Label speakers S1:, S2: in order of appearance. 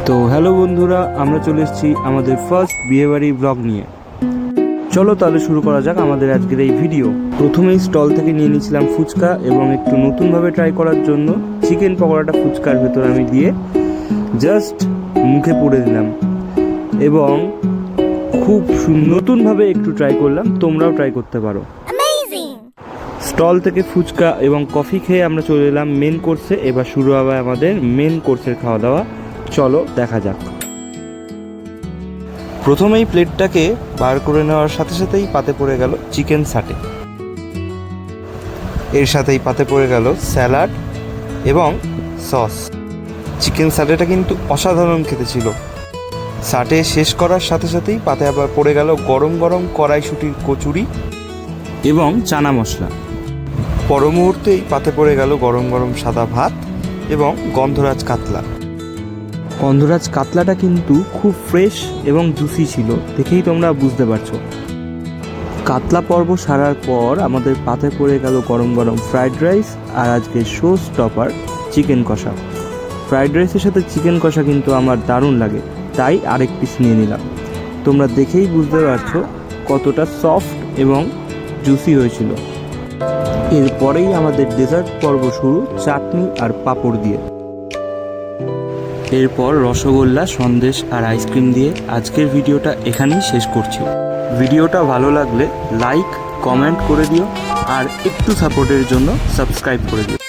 S1: তো হ্যালো বন্ধুরা, আমরা চলে এসেছি আমাদের ফার্স্ট বিয়েবাড়ি ব্লগ নিয়ে। চলো তাহলে শুরু করা যাক আমাদের আজকের এই ভিডিও। প্রথমেই স্টল থেকে নিয়ে নিয়েছিলাম ফুচকা এবং একটু নতুনভাবে ট্রাই করার জন্য চিকেন পকোড়াটা ফুচকার ভেতর আমি দিয়ে জাস্ট মুখে পুড়ে দিলাম এবং খুব নতুনভাবে একটু ট্রাই করলাম, তোমরাও ট্রাই করতে পারো। স্টল থেকে ফুচকা এবং কফি খেয়ে আমরা চলে এলাম মেন কোর্সে। এবার শুরু হবে আমাদের মেন কোর্সের খাওয়া দাওয়া। চলো দেখা যাক। প্রথমেই প্লেটটাকে বার করে নেওয়ার সাথে সাথেই পাতে পড়ে গেল চিকেন সাটে, এর সাথেই পাতে পড়ে গেল স্যালাড এবং সস। চিকেন সাটেটা কিন্তু অসাধারণ খেতে ছিল। সাটে শেষ করার সাথে সাথেই পাতে আবার পড়ে গেল গরম গরম কড়াইশুঁটির কচুরি এবং চানা মশলা। পর মুহূর্তেই পাতে পড়ে গেল গরম গরম সাদা ভাত এবং গন্ধরাজ কাতলা। গন্ধরাজ কাতলাটা কিন্তু খুব ফ্রেশ এবং জুসি ছিল, দেখেই তোমরা বুঝতে পারছো। কাতলা পর্ব সারার পর আমাদের পাতে পড়ে গেল গরম গরম ফ্রাইড রাইস আর আজকের শো স্টপার চিকেন কষা। ফ্রাইড রাইসের সাথে চিকেন কষা কিন্তু আমার দারুণ লাগে, তাই আরেক পিস নিয়ে নিলাম। তোমরা দেখেই বুঝতে পারছো কতটা সফট এবং জুসি হয়েছিল। এরপরেই আমাদের ডেজার্ট পর্ব শুরু চাটনি আর পাঁপড় দিয়ে। এরপর রসগোল্লা, সন্দেশ আর আইসক্রিম দিয়ে আজকের ভিডিওটা এখানেই শেষ করছি। ভিডিওটা ভালো লাগলে লাইক কমেন্ট করে দিও আর একটু সাপোর্টের জন্য সাবস্ক্রাইব করে দিও।